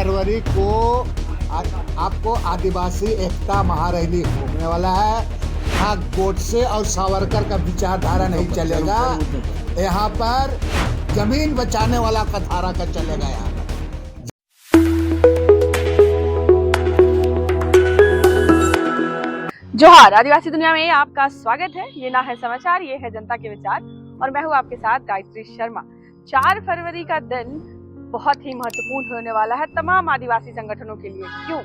फरवरी को आपको आदिवासी एकता महारैली होने वाला है। यहाँ गोडसे और सावरकर का विचारधारा नहीं चलेगा, यहाँ पर जमीन बचाने वाला का धारा का चलेगा। यहाँ जोहार, आदिवासी दुनिया में आपका स्वागत है। ये ना है समाचार, ये है जनता के विचार और मैं हूँ आपके साथ गायत्री शर्मा। 4 फरवरी का दिन बहुत ही महत्वपूर्ण होने वाला है तमाम आदिवासी संगठनों के लिए। क्यों?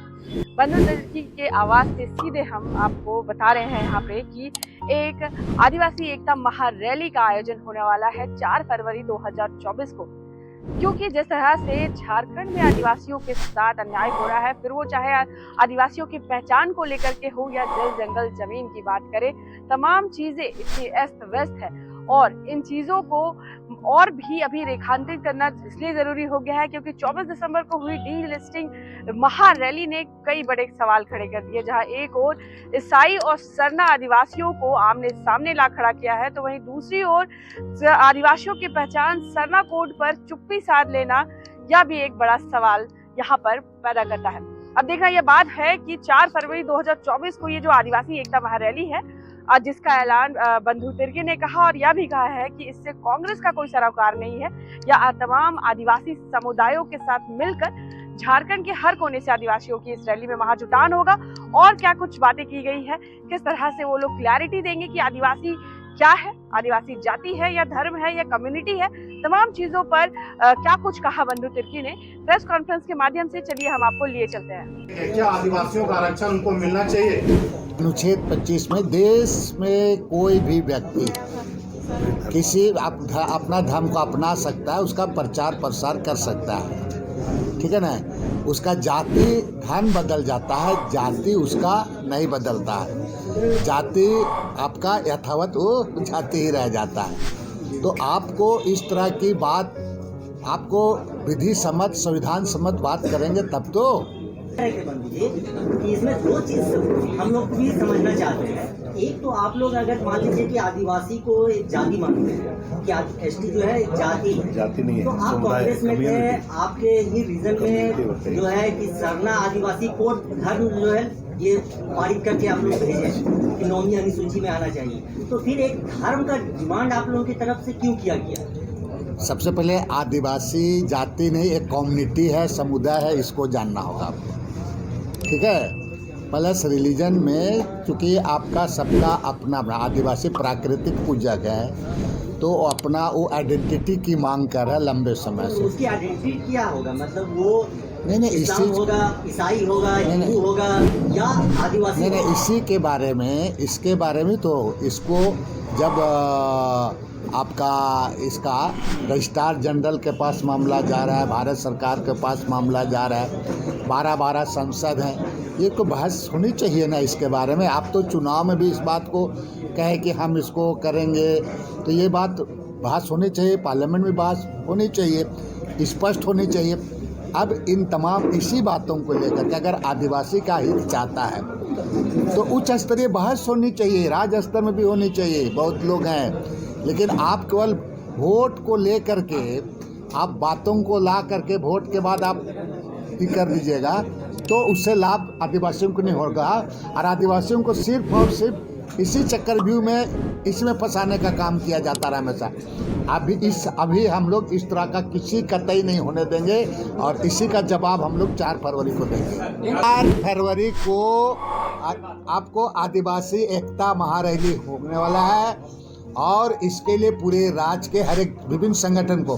बंधु तिर्की के आवाज से सीधे हम आपको बता रहे हैं यहाँ पे कि एक आदिवासी एकता महारैली का आयोजन होने वाला है 4 फरवरी 2024 को। क्योंकि जिस तरह से झारखंड में आदिवासियों के साथ अन्याय हो रहा है, फिर वो चाहे आदिवासियों की पहचान को लेकर के हो या जल जंगल जमीन की बात करें, तमाम चीजें इतनी अस्त व्यस्त है और इन चीजों को और भी अभी रेखांकित करना इसलिए जरूरी हो गया है क्योंकि 24 दिसंबर को हुई डी लिस्टिंग महारैली ने कई बड़े सवाल खड़े कर दिए। जहां एक ओर ईसाई और सरना आदिवासियों को आमने सामने ला खड़ा किया है, तो वहीं दूसरी ओर आदिवासियों की पहचान सरना कोड पर चुप्पी साध लेना, यह भी एक बड़ा सवाल यहाँ पर पैदा करता है। अब देखना यह बात है कि 4 फरवरी 2024 को ये जो आदिवासी एकता महारैली है, जिसका ऐलान बंधु तिर्की ने कहा और यह भी कहा है कि इससे कांग्रेस का कोई सरोकार नहीं है, या तमाम आदिवासी समुदायों के साथ मिलकर झारखंड के हर कोने से आदिवासियों की इस रैली में महाजुटान होगा। और क्या कुछ बातें की गई है, किस तरह से वो लोग क्लैरिटी देंगे कि आदिवासी क्या है, आदिवासी जाति है या धर्म है या कम्युनिटी है, तमाम चीजों पर क्या कुछ कहा बंधु तिर्की ने प्रेस कॉन्फ्रेंस के माध्यम से। चलिए हम आपको लिए चलते हैं। क्या आदिवासियों का आरक्षण उनको मिलना चाहिए? अनुच्छेद 25 में देश में कोई भी व्यक्ति किसी अपना धर्म को अपना सकता है, उसका प्रचार प्रसार कर सकता है, ठीक है ना। उसका जाति धर्म बदल जाता है, जाति उसका नहीं बदलता है। जाति आपका यथावत वो जाति ही रह जाता है। तो आपको इस तरह की बात, आपको विधि सम्मत संविधान सम्मत बात करेंगे तब तो। बंधु जी, कि इसमें 2 चीज हम लोग भी समझना चाहते हैं। एक तो आप लोग अगर मान लीजिए कि आदिवासी को एक जाति मानते हैं कि एसटी जो है जाति नहीं है, तो आप कांग्रेस में थे, आपके ही रीजन में जो है कि सरना आदिवासी कोड धर्म जो है ये पारित करके आप लोग भेजे कि नौवीं अनुसूची में आना चाहिए, तो फिर एक धर्म का डिमांड आप लोगों की तरफ से क्यों किया गया? सबसे पहले आदिवासी जाति नहीं, एक कम्युनिटी है, समुदाय है, इसको जानना होगा आपको, ठीक है। प्लस रिलीजन में चूँकि आपका सबका अपना आदिवासी प्राकृतिक पूजक है, तो अपना वो आइडेंटिटी की मांग कर रहा है लंबे समय से। उसकी आइडेंटिटी क्या होगा? मतलब वो नहीं इस्लाम होगा, ईसाई होगा, हिंदू होगा या आदिवासी? नहीं, इसी के बारे में, इसके बारे में तो इसको जब आपका इसका रजिस्ट्रार जनरल के पास मामला जा रहा है, भारत सरकार के पास मामला जा रहा है, 12 सांसद हैं, ये तो बहस होनी चाहिए ना इसके बारे में। आप तो चुनाव में भी इस बात को कहे कि हम इसको करेंगे, तो ये बात बहस होनी चाहिए, पार्लियामेंट में बहस होनी चाहिए, स्पष्ट होनी चाहिए। अब इन तमाम इसी बातों को लेकर के अगर आदिवासी का हित चाहता है तो उच्च स्तरीय बहस होनी चाहिए, राज्य स्तर में भी होनी चाहिए, बहुत लोग हैं। लेकिन आप केवल वोट को लेकर के, आप बातों को ला करके वोट के बाद आप ही कर दीजिएगा, तो उससे लाभ आदिवासियों को नहीं होगा। और आदिवासियों को सिर्फ और सिर्फ इसी चक्रव्यूह में, इसमें फंसाने का काम किया जाता रहा हमेशा। अभी हम लोग इस तरह का किसी कतई नहीं होने देंगे और इसी का जवाब हम लोग 4 फरवरी को देंगे। 4 फरवरी को आपको आदिवासी एकता महारैली होने वाला है और इसके लिए पूरे राज्य के हर एक विभिन्न संगठन को,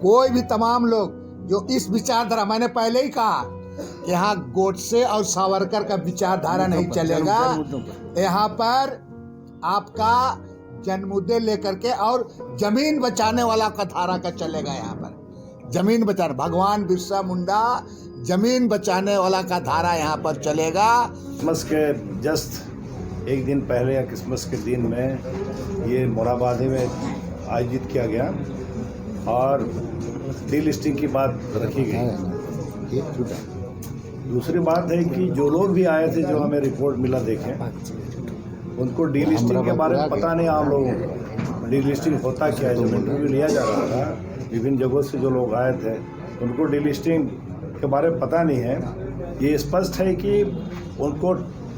कोई भी तमाम लोग जो इस विचारधारा, मैंने पहले ही कहा, यहाँ गोडसे और सावरकर का विचारधारा नहीं चलेगा, यहाँ पर आपका जनमुद्दे लेकर के और जमीन बचाने वाला का धारा का चलेगा। यहाँ पर जमीन बचाने, भगवान बिरसा मुंडा जमीन बचाने वाला का धारा यहाँ पर चलेगा। क्रिसमस के जस्ट एक दिन पहले या क्रिसमस के दिन में ये मोराबादी में आयोजित किया गया और डी लिस्टिंग की बात रखी गई। दूसरी बात है कि जो लोग भी आए थे, जो हमें रिपोर्ट मिला देखें, उनको डी लिस्टिंग के बारे में पता नहीं। आम लोगों को डी लिस्टिंग होता क्या है, जब इंटरव्यू लिया जा रहा था, विभिन्न जगहों से जो लोग आए थे उनको डी लिस्टिंग के बारे में पता नहीं है। ये स्पष्ट है कि उनको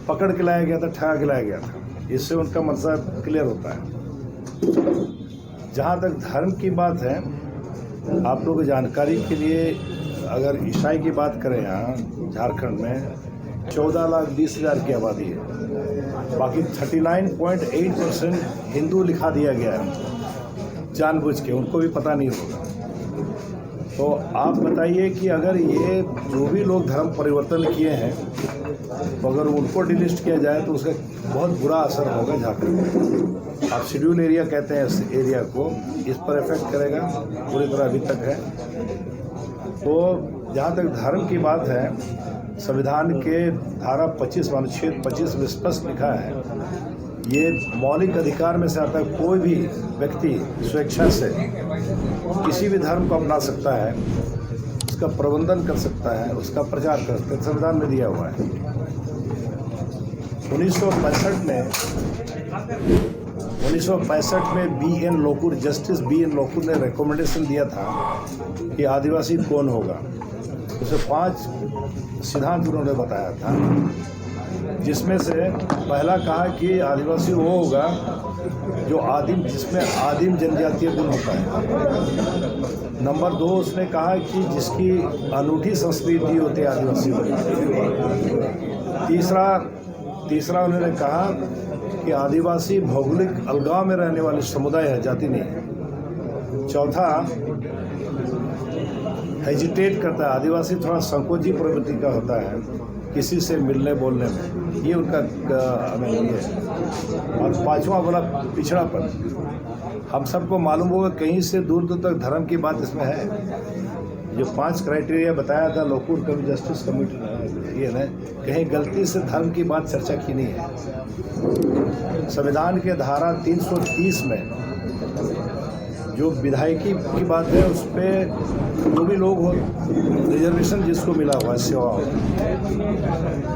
पकड़ के लाया गया था, ठगा के लाया गया था, इससे उनका मतलब क्लियर होता है। जहाँ तक धर्म की बात है, आप लोगों को जानकारी के लिए, अगर ईसाई की बात करें, यहाँ झारखंड में 14,20,000 की आबादी है, बाकी 39.8% हिंदू लिखा दिया गया है जानबूझ के, उनको भी पता नहीं होगा। तो आप बताइए कि अगर ये जो भी लोग धर्म परिवर्तन किए हैं, तो अगर उनको डिलिस्ट किया जाए तो उसका बहुत बुरा असर होगा झारखंड में। आप शेड्यूल एरिया कहते हैं इस एरिया को, इस पर इफेक्ट करेगा, पूरी तरह अभी तक है। तो जहाँ तक धर्म की बात है, संविधान के धारा 25 अनुच्छेद 25 में स्पष्ट लिखा है, ये मौलिक अधिकार में से आता है, कोई भी व्यक्ति स्वेच्छा से किसी भी धर्म को अपना सकता है, उसका प्रबंधन कर सकता है, उसका प्रचार कर सकता है, संविधान में दिया हुआ है। 1965 में B.N. Lokur, justice B.N. Lokur ने रिकमेंडेशन दिया था कि आदिवासी कौन होगा। उसे 5 सिद्धांत उन्होंने बताया था, जिसमें से पहला कहा कि आदिवासी वो होगा जो जिसमें आदिम जनजातीय गुण होता है। नंबर 2 उसने कहा कि जिसकी अनूठी संस्कृति होती है आदिवासी होगा। तीसरा उन्होंने कहा कि आदिवासी भौगोलिक अलगाव में रहने वाले समुदाय है, जाति नहीं है। चौथा, हेजिटेट करता है, आदिवासी थोड़ा संकोची प्रवृत्ति का होता है किसी से मिलने बोलने में, ये उनका हमें ये है। और 5वां बोला पिछड़ापन। हम सबको मालूम होगा कहीं से दूर दूर तक धर्म की बात इसमें है। जो 5 क्राइटेरिया बताया था लोकुर कभी जस्टिस कमेटी ये ने, कहीं गलती से धर्म की बात चर्चा की नहीं है। संविधान के धारा 330 में जो विधायकी की बात है, उस पर जो भी लोग हो, रिजर्वेशन जिसको मिला हुआ है सेवा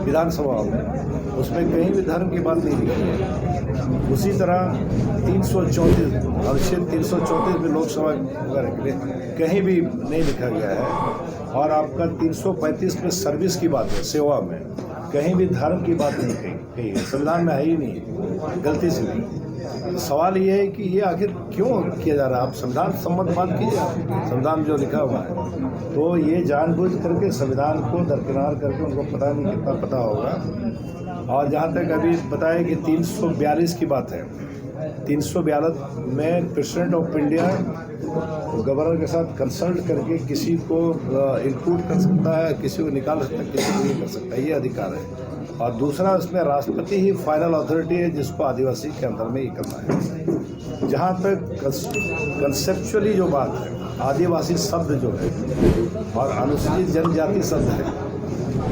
विधानसभा में, उसमें कहीं भी धर्म की बात नहीं लिखी है। उसी तरह 334 अनुच्छेद 334 में लोकसभा वगैरह के लिए कहीं भी नहीं लिखा गया है। और आपका 335 में सर्विस की बात है, सेवा में, कहीं भी धर्म की बात नहीं कही है, संविधान में है ही नहीं, गलती से नहीं। सवाल ये है कि ये आखिर क्यों किया जा रहा है? आप संविधान सम्मत बात कीजिए, संविधान जो लिखा हुआ है। तो ये जानबूझ करके संविधान को दरकिनार करके, उनको पता नहीं कितना पता होगा। और जहाँ तक अभी बताया कि 342 की बात है, 342 में प्रेसिडेंट ऑफ इंडिया गवर्नर के साथ कंसल्ट करके किसी को इंक्लूड कर सकता है, किसी को निकाल सकता है, किसी को नहीं कर सकता, ये अधिकार है। और दूसरा, उसमें राष्ट्रपति ही फाइनल अथॉरिटी है जिसको आदिवासी के अंदर में ये करना है। जहाँ तक कंसेप्चुअली जो बात है, आदिवासी शब्द जो है और अनुसूचित जनजाति शब्द है,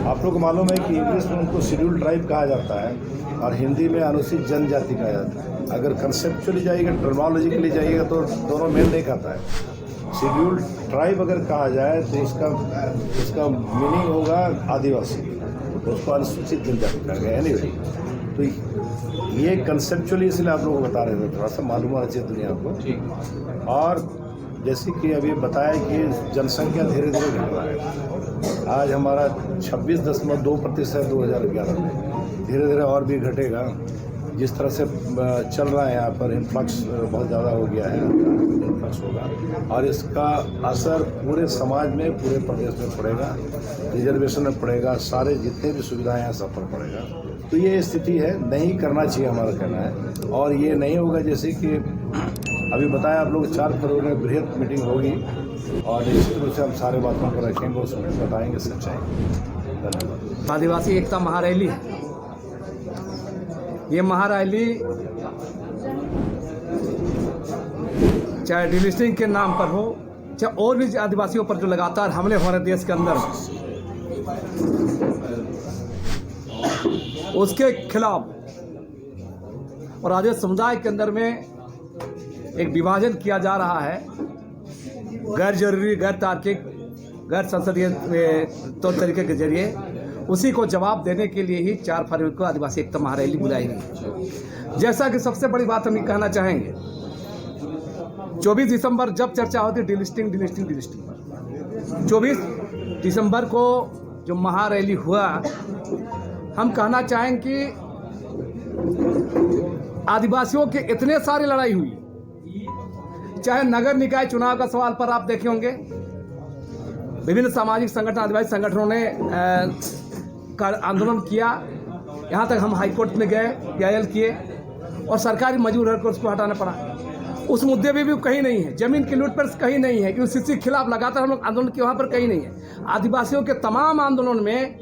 आप लोग को मालूम है कि इंग्लिश में उनको शेड्यूल ट्राइब कहा जाता है और हिंदी में अनुसूचित जनजाति कहा जाता है। अगर कंसेप्चुअली जाइएगा, टर्मिनोलॉजिकली जाइएगा तो दोनों मेल नहीं खाता है। शेड्यूल ट्राइब अगर कहा जाए तो उसका मीनिंग होगा आदिवासी, उसको अनुसूचित जनजाति कहा गया। एनीवे, तो ये कंसेप्चुअली इसलिए आप लोगों को बता रहे थे, थोड़ा सा मालूम होना चाहिए दुनिया को। और जैसे कि अभी बताया कि जनसंख्या धीरे धीरे घट रहा है। आज हमारा 26.2% 2011 में, धीरे धीरे और भी घटेगा। जिस तरह से चल रहा है यहाँ पर इन्फ्लक्स बहुत ज़्यादा हो गया है, इन्फ्लक्स होगा और इसका असर पूरे समाज में, पूरे प्रदेश में पड़ेगा, रिजर्वेशन में पड़ेगा, सारे जितने भी सुविधाएं हैं सब पर पड़ेगा। तो ये स्थिति है, नहीं करना चाहिए हमारा कहना है। और ये नहीं होगा, जैसे कि अभी बताया आप लोग 4 फरवरी में बृहद मीटिंग होगी और निश्चित रूप से हम सारे बातों को रखेंगे, उसमें बताएंगे सच्चाई। धन्यवाद। आदिवासी एकता महारैली है। ये महारैली चाहे डिलिस्टिंग के नाम पर हो, चाहे और भी आदिवासियों पर जो लगातार हमले हो रहे देश के अंदर, उसके खिलाफ और आदिवासी समुदाय के अंदर में एक विभाजन किया जा रहा है, गैर जरूरी, गैर तार्किक, गैर संसदीय तौर तरीके के जरिए। उसी को जवाब देने के लिए ही 4 फरवरी को आदिवासी एकता महारैली बुलाई गई। जैसा कि सबसे बड़ी बात हम ये कहना चाहेंगे, 24 दिसंबर जब चर्चा होती डिलिस्टिंग 24 दिसंबर को जो महारैली हुआ, हम कहना चाहें कि आदिवासियों के इतने सारी लड़ाई हुई, चाहे नगर निकाय चुनाव का सवाल पर आप देखे होंगे, विभिन्न सामाजिक संगठन, आदिवासी संगठनों ने आंदोलन किया। यहाँ तक हम हाईकोर्ट में गए, PIL किए और सरकारी मजबूर होकर उसको हटाना पड़ा। उस मुद्दे में भी कहीं नहीं है, जमीन की लूट पर कहीं नहीं है कि UCC के खिलाफ लगातार हम लोग आंदोलन किए, वहाँ पर कहीं नहीं है। आदिवासियों के तमाम आंदोलन में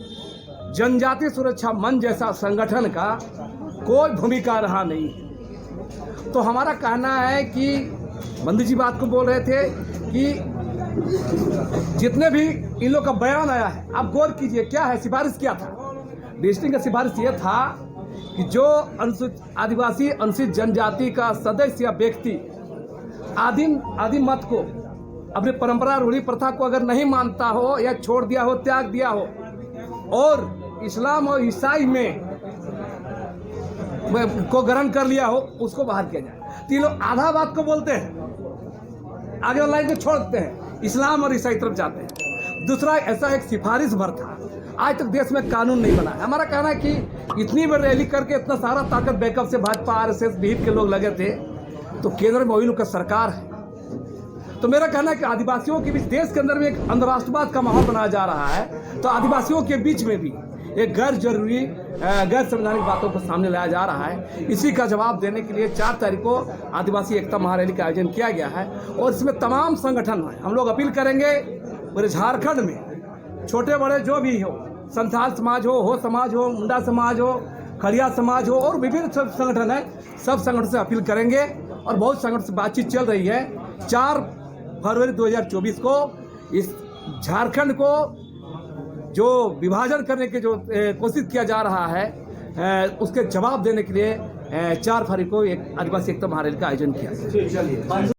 जनजाति सुरक्षा मंच जैसा संगठन का कोई भूमिका रहा नहीं है। तो हमारा कहना है कि बंधु जी बात को बोल रहे थे कि जितने भी इन लोग का बयान आया है, आप गौर कीजिए क्या है, सिफारिश क्या था। डिस्ट्रिक्ट का सिफारिश ये था कि जो आदिवासी अनुसूचित जनजाति का सदस्य या व्यक्ति आदिम मत को, अपनी परंपरा रूढ़ी प्रथा को अगर नहीं मानता हो या छोड़ दिया हो, त्याग दिया हो और इस्लाम और ईसाई में को ग्रहण कर लिया हो, उसको बाहर किया जाए। तो ये लोग आधा बात को बोलते हैं, आगे वाला लाइन को छोड़ देते हैं, इस्लाम और ईसाई तरफ जाते हैं। दूसरा, ऐसा एक सिफारिश भर था, आज तक देश में कानून नहीं बना है। हमारा कहना है कि इतनी बड़ी रैली करके इतना सारा ताकत बैकअप से भाजपा, RSS, बीप के लोग लगे थे, तो केंद्र में वही लोग का सरकार है। तो मेरा कहना है कि आदिवासियों के बीच, देश के अंदर में एक अंतर्राष्ट्रवाद का माहौल बनाया जा रहा है, तो आदिवासियों के बीच में भी एक गैर जरूरी, गैर संवैधानिक बातों को सामने लाया जा रहा है। इसी का जवाब देने के लिए 4 तारीख को आदिवासी एकता महारैली का आयोजन किया गया है और इसमें तमाम संगठन हैं। हम लोग अपील करेंगे पूरे झारखंड में, छोटे बड़े जो भी हो, संथाल समाज हो समाज हो, मुंडा समाज हो, खड़िया समाज हो और विभिन्न संगठन है, सब संगठन से अपील करेंगे और बहुत संगठन से बातचीत चल रही है। 4 फरवरी 2024 को इस झारखंड को जो विभाजन करने की जो कोशिश किया जा रहा है, उसके जवाब देने के लिए 4 फरवरी को एक आदिवासी एकता महारैली का आयोजन किया।